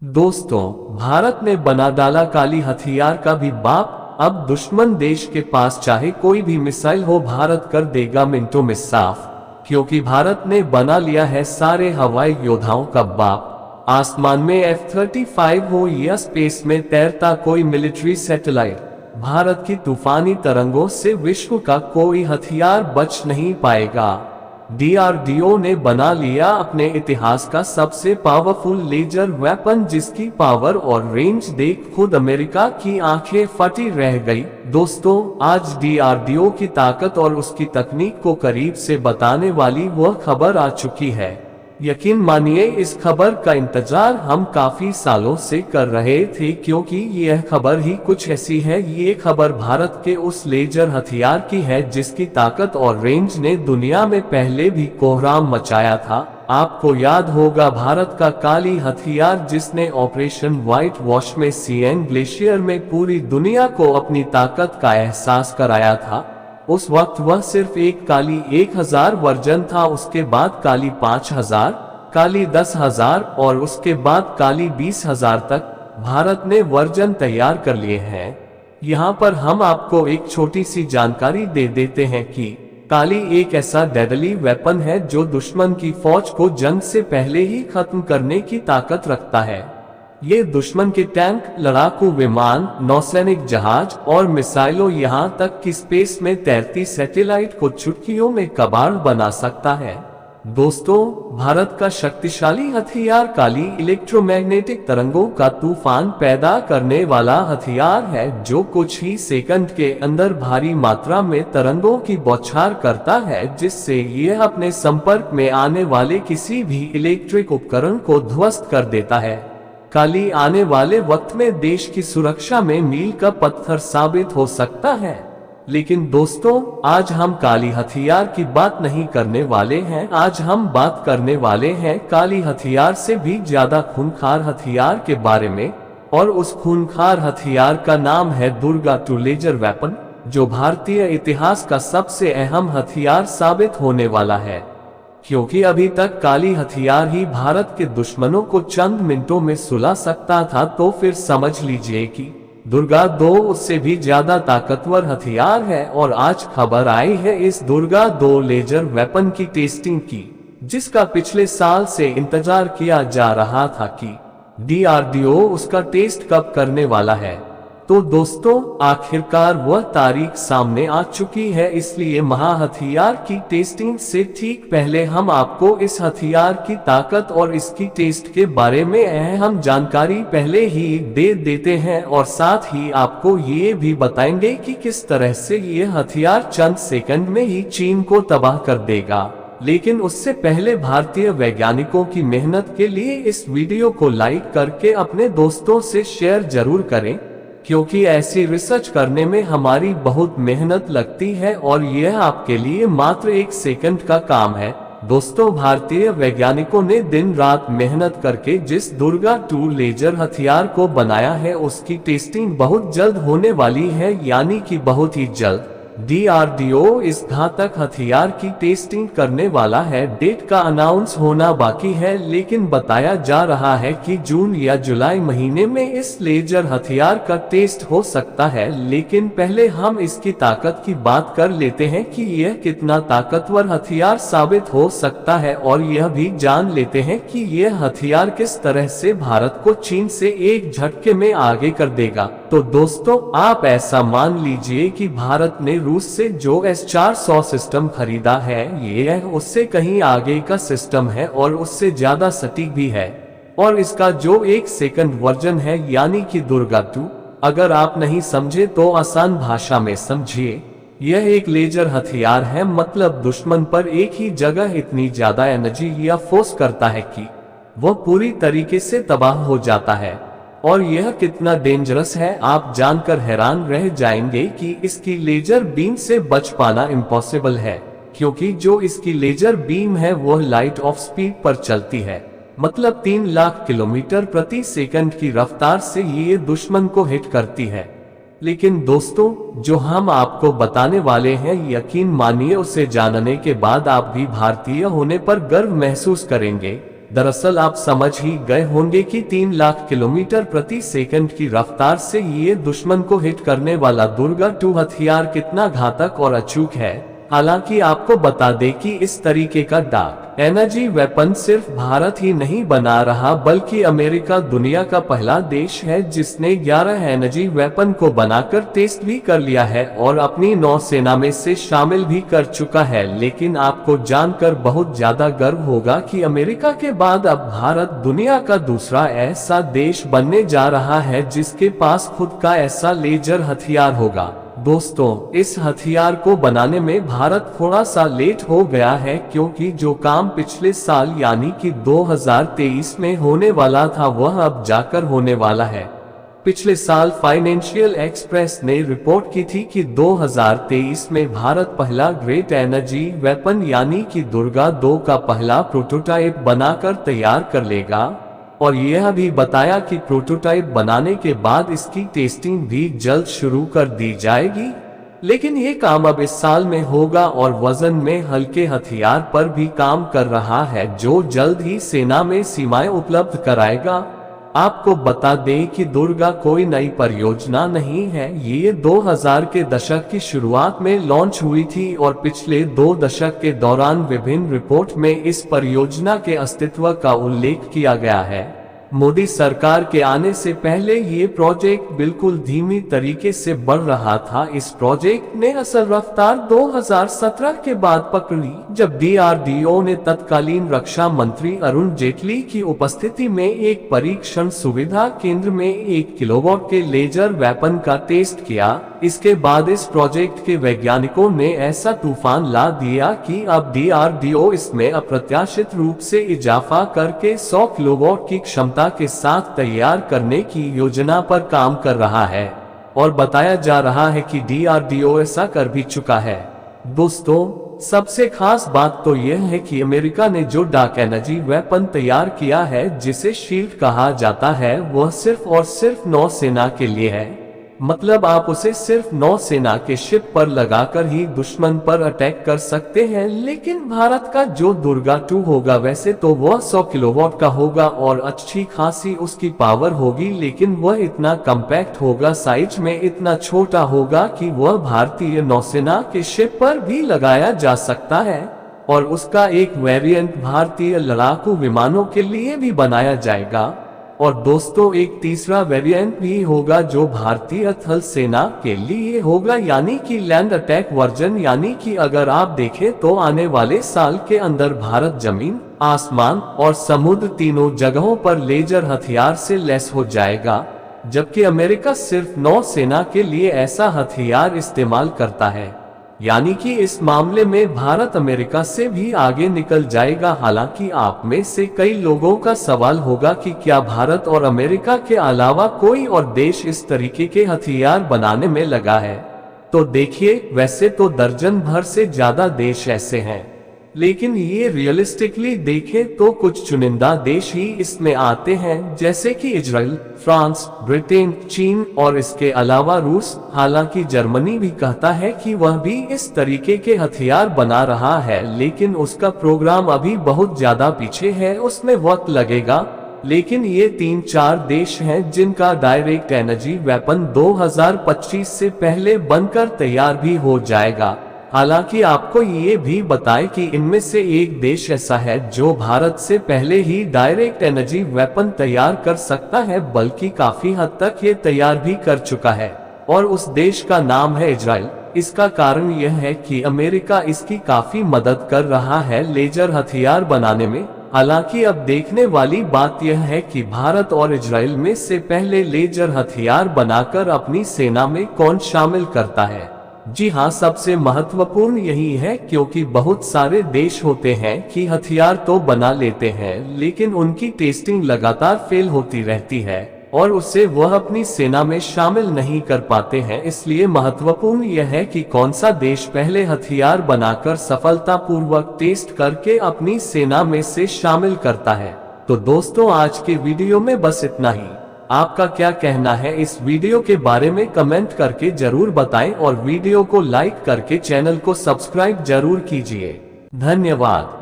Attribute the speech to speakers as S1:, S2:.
S1: दोस्तों, भारत ने बना डाला काली हथियार का भी बाप। अब दुश्मन देश के पास चाहे कोई भी मिसाइल हो, भारत कर देगा मिनटों में साफ। क्योंकि भारत ने बना लिया है सारे हवाई योद्धाओं का बाप। आसमान में F-35 हो या स्पेस में तैरता कोई मिलिट्री सैटेलाइट, भारत की तूफानी तरंगों से विश्व का कोई हथियार बच नहीं पाएगा। DRDO ने बना लिया अपने इतिहास का सबसे पावरफुल लेजर वेपन, जिसकी पावर और रेंज देख खुद अमेरिका की आंखें फटी रह गई। दोस्तों, आज DRDO की ताकत और उसकी तकनीक को करीब से बताने वाली वह खबर आ चुकी है। यकीन मानिए, इस खबर का इंतजार हम काफी सालों से कर रहे थे, क्योंकि यह खबर ही कुछ ऐसी है। ये खबर भारत के उस लेजर हथियार की है जिसकी ताकत और रेंज ने दुनिया में पहले भी कोहराम मचाया था। आपको याद होगा भारत का काली हथियार, जिसने ऑपरेशन व्हाइट वॉश में सियांग ग्लेशियर में पूरी दुनिया को अपनी ताकत का एहसास कराया था। उस वक्त वह सिर्फ एक काली 1000 वर्जन था, उसके बाद काली 5000, काली 10,000 और उसके बाद काली 20,000 तक भारत ने वर्जन तैयार कर लिए हैं। यहाँ पर हम आपको एक छोटी सी जानकारी दे देते हैं कि काली एक ऐसा डेडली वेपन है जो दुश्मन की फौज को जंग से पहले ही खत्म करने की ताकत रखता है। ये दुश्मन के टैंक, लड़ाकू विमान, नौसैनिक जहाज और मिसाइलों, यहाँ तक कि स्पेस में तैरती सैटेलाइट को चुटकियों में कबाड़ बना सकता है। दोस्तों, भारत का शक्तिशाली हथियार काली इलेक्ट्रोमैग्नेटिक तरंगों का तूफान पैदा करने वाला हथियार है, जो कुछ ही सेकंड के अंदर भारी मात्रा में तरंगों की बौछार करता है, जिससे यह अपने संपर्क में आने वाले किसी भी इलेक्ट्रिक उपकरण को ध्वस्त कर देता है। काली आने वाले वक्त में देश की सुरक्षा में मील का पत्थर साबित हो सकता है। लेकिन दोस्तों, आज हम काली हथियार की बात नहीं करने वाले हैं। आज हम बात करने वाले हैं काली हथियार से भी ज्यादा खूंखार हथियार के बारे में, और उस खूंखार हथियार का नाम है दुर्गा 2 लेजर वेपन, जो भारतीय इतिहास का सबसे अहम हथियार साबित होने वाला है। क्योंकि अभी तक काली हथियार ही भारत के दुश्मनों को चंद मिनटों में सुला सकता था, तो फिर समझ लीजिए कि दुर्गा 2 उससे भी ज्यादा ताकतवर हथियार है। और आज खबर आई है इस दुर्गा 2 लेजर वेपन की टेस्टिंग की, जिसका पिछले साल से इंतजार किया जा रहा था कि DRDO उसका टेस्ट कब करने वाला है। तो दोस्तों, आखिरकार वह तारीख सामने आ चुकी है। इसलिए महाहथियार की टेस्टिंग से ठीक पहले हम आपको इस हथियार की ताकत और इसकी टेस्ट के बारे में अहम जानकारी पहले ही दे देते हैं, और साथ ही आपको ये भी बताएंगे कि किस तरह से ये हथियार चंद सेकंड में ही चीन को तबाह कर देगा। लेकिन उससे पहले भारतीय वैज्ञानिकों की मेहनत के लिए इस वीडियो को लाइक करके अपने दोस्तों से शेयर जरूर करें, क्योंकि ऐसी रिसर्च करने में हमारी बहुत मेहनत लगती है और यह आपके लिए मात्र एक सेकंड का काम है। दोस्तों, भारतीय वैज्ञानिकों ने दिन रात मेहनत करके जिस दुर्गा 2 लेजर हथियार को बनाया है, उसकी टेस्टिंग बहुत जल्द होने वाली है, यानी कि बहुत ही जल्द। DRDO इस घातक हथियार की टेस्टिंग करने वाला है। डेट का अनाउंस होना बाकी है, लेकिन बताया जा रहा है कि जून या जुलाई महीने में इस लेजर हथियार का टेस्ट हो सकता है। लेकिन पहले हम इसकी ताकत की बात कर लेते हैं कि यह कितना ताकतवर हथियार साबित हो सकता है, और यह भी जान लेते हैं कि यह हथियार किस तरह से भारत को चीन से एक झटके में आगे कर देगा। तो दोस्तों, आप ऐसा मान लीजिए कि भारत ने रूस से जो S-400 सिस्टम खरीदा है, ये उससे कहीं आगे का सिस्टम है और उससे ज्यादा सटीक भी है। और इसका जो एक सेकंड वर्जन है, यानी कि दुर्गा 2, अगर आप नहीं समझे तो आसान भाषा में समझिए। यह एक लेजर हथियार है, मतलब दुश्मन पर एक ही जगह इतनी ज्यादा एनर्जी या फोर्स करता है कि वह पूरी तरीके से तबाह हो जाता है। और यह कितना डेंजरस है, आप जानकर हैरान रह जाएंगे कि इसकी लेजर बीम से बच पाना इम्पॉसिबल है, क्योंकि जो इसकी लेजर बीम है वह लाइट ऑफ स्पीड पर चलती है, मतलब 3 लाख किलोमीटर प्रति सेकंड की रफ्तार से ये दुश्मन को हिट करती है। लेकिन दोस्तों, जो हम आपको बताने वाले हैं, यकीन मानिए उसे जानने के बाद आप भी भारतीय होने पर गर्व महसूस करेंगे। दरअसल आप समझ ही गए होंगे कि 3 लाख किलोमीटर प्रति सेकंड की रफ्तार से ये दुश्मन को हिट करने वाला दुर्गा-2 हथियार कितना घातक और अचूक है। हालांकि आपको बता दें कि इस तरीके का डार्क एनर्जी वेपन सिर्फ भारत ही नहीं बना रहा, बल्कि अमेरिका दुनिया का पहला देश है जिसने 11 एनर्जी वेपन को बनाकर टेस्ट भी कर लिया है और अपनी नौसेना में से शामिल भी कर चुका है। लेकिन आपको जानकर बहुत ज्यादा गर्व होगा कि अमेरिका के बाद अब भारत दुनिया का दूसरा ऐसा देश बनने जा रहा है जिसके पास खुद का ऐसा लेजर हथियार होगा। दोस्तों, इस हथियार को बनाने में भारत थोड़ा सा लेट हो गया है, क्योंकि जो काम पिछले साल यानी कि 2023 में होने वाला था वह अब जाकर होने वाला है। पिछले साल फाइनेंशियल एक्सप्रेस ने रिपोर्ट की थी कि 2023 में भारत पहला ग्रेट एनर्जी वेपन यानी कि दुर्गा-2 का पहला प्रोटोटाइप बनाकर तैयार कर लेगा, और यह भी बताया कि प्रोटोटाइप बनाने के बाद इसकी टेस्टिंग भी जल्द शुरू कर दी जाएगी। लेकिन ये काम अब इस साल में होगा और वजन में हल्के हथियार पर भी काम कर रहा है जो जल्द ही सेना में सीमाएं उपलब्ध कराएगा। आपको बता दें कि दुर्गा कोई नई परियोजना नहीं है, ये 2000 के दशक की शुरुआत में लॉन्च हुई थी और पिछले 2 दशक के दौरान विभिन्न रिपोर्ट में इस परियोजना के अस्तित्व का उल्लेख किया गया है। मोदी सरकार के आने से पहले ये प्रोजेक्ट बिल्कुल धीमी तरीके से बढ़ रहा था। इस प्रोजेक्ट ने असल रफ्तार 2017 के बाद पकड़ी, जब DRDO ने तत्कालीन रक्षा मंत्री अरुण जेटली की उपस्थिति में एक परीक्षण सुविधा केंद्र में 1 किलोवाट के लेजर वेपन का टेस्ट किया। इसके बाद इस प्रोजेक्ट के वैज्ञानिकों ने ऐसा तूफान ला दिया कि अब DRDO इसमें अप्रत्याशित रूप से इजाफा करके 100 किलोवाट की क्षमता के साथ तैयार करने की योजना पर काम कर रहा है, और बताया जा रहा है कि DRDO ऐसा कर भी चुका है। दोस्तों, सबसे खास बात तो यह है कि अमेरिका ने जो डार्क एनर्जी वेपन तैयार किया है, जिसे शील्ड कहा जाता है, वह सिर्फ और सिर्फ नौसेना के लिए है। मतलब आप उसे सिर्फ नौसेना के शिप पर लगाकर ही दुश्मन पर अटैक कर सकते हैं। लेकिन भारत का जो दुर्गा-2 होगा वैसे तो वह 100 किलोवाट का होगा और अच्छी खासी उसकी पावर होगी, लेकिन वह इतना कम्पैक्ट होगा, साइज में इतना छोटा होगा कि वह भारतीय नौसेना के शिप पर भी लगाया जा सकता है, और उसका एक वेरिएंट भारतीय लड़ाकू विमानों के लिए भी बनाया जाएगा। और दोस्तों, एक तीसरा वेरिएंट भी होगा जो भारतीय थल सेना के लिए होगा, यानी कि लैंड अटैक वर्जन। यानी कि अगर आप देखें तो आने वाले साल के अंदर भारत जमीन, आसमान और समुद्र तीनों जगहों पर लेजर हथियार से लैस हो जाएगा, जबकि अमेरिका सिर्फ नौसेना के लिए ऐसा हथियार इस्तेमाल करता है। यानी कि इस मामले में भारत अमेरिका से भी आगे निकल जाएगा। हालांकि आप में से कई लोगों का सवाल होगा कि क्या भारत और अमेरिका के अलावा कोई और देश इस तरीके के हथियार बनाने में लगा है? तो देखिए, वैसे तो दर्जन भर से ज्यादा देश ऐसे हैं, लेकिन ये रियलिस्टिकली देखें तो कुछ चुनिंदा देश ही इसमें आते हैं, जैसे कि इजराइल, फ्रांस, ब्रिटेन, चीन और इसके अलावा रूस। हालांकि जर्मनी भी कहता है कि वह भी इस तरीके के हथियार बना रहा है, लेकिन उसका प्रोग्राम अभी बहुत ज्यादा पीछे है, उसमें वक्त लगेगा। लेकिन ये 3-4 देश हैं जिनका डायरेक्ट एनर्जी वेपन 2025 से पहले बनकर तैयार भी हो जाएगा। हालांकि आपको ये भी बताएं कि इनमें से एक देश ऐसा है जो भारत से पहले ही डायरेक्ट एनर्जी वेपन तैयार कर सकता है, बल्कि काफी हद तक ये तैयार भी कर चुका है, और उस देश का नाम है इजराइल। इसका कारण यह है कि अमेरिका इसकी काफी मदद कर रहा है लेजर हथियार बनाने में। हालांकि अब देखने वाली बात यह है कि भारत और इजराइल में से पहले लेजर हथियार बनाकर अपनी सेना में कौन शामिल करता है। जी हाँ, सबसे महत्वपूर्ण यही है, क्योंकि बहुत सारे देश होते हैं कि हथियार तो बना लेते हैं, लेकिन उनकी टेस्टिंग लगातार फेल होती रहती है और उसे वह अपनी सेना में शामिल नहीं कर पाते हैं। इसलिए महत्वपूर्ण यह है कि कौन सा देश पहले हथियार बनाकर सफलतापूर्वक टेस्ट करके अपनी सेना में से शामिल करता है। तो दोस्तों, आज के वीडियो में बस इतना ही। आपका क्या कहना है इस वीडियो के बारे में कमेंट करके जरूर बताएं, और वीडियो को लाइक करके चैनल को सब्सक्राइब जरूर कीजिए। धन्यवाद।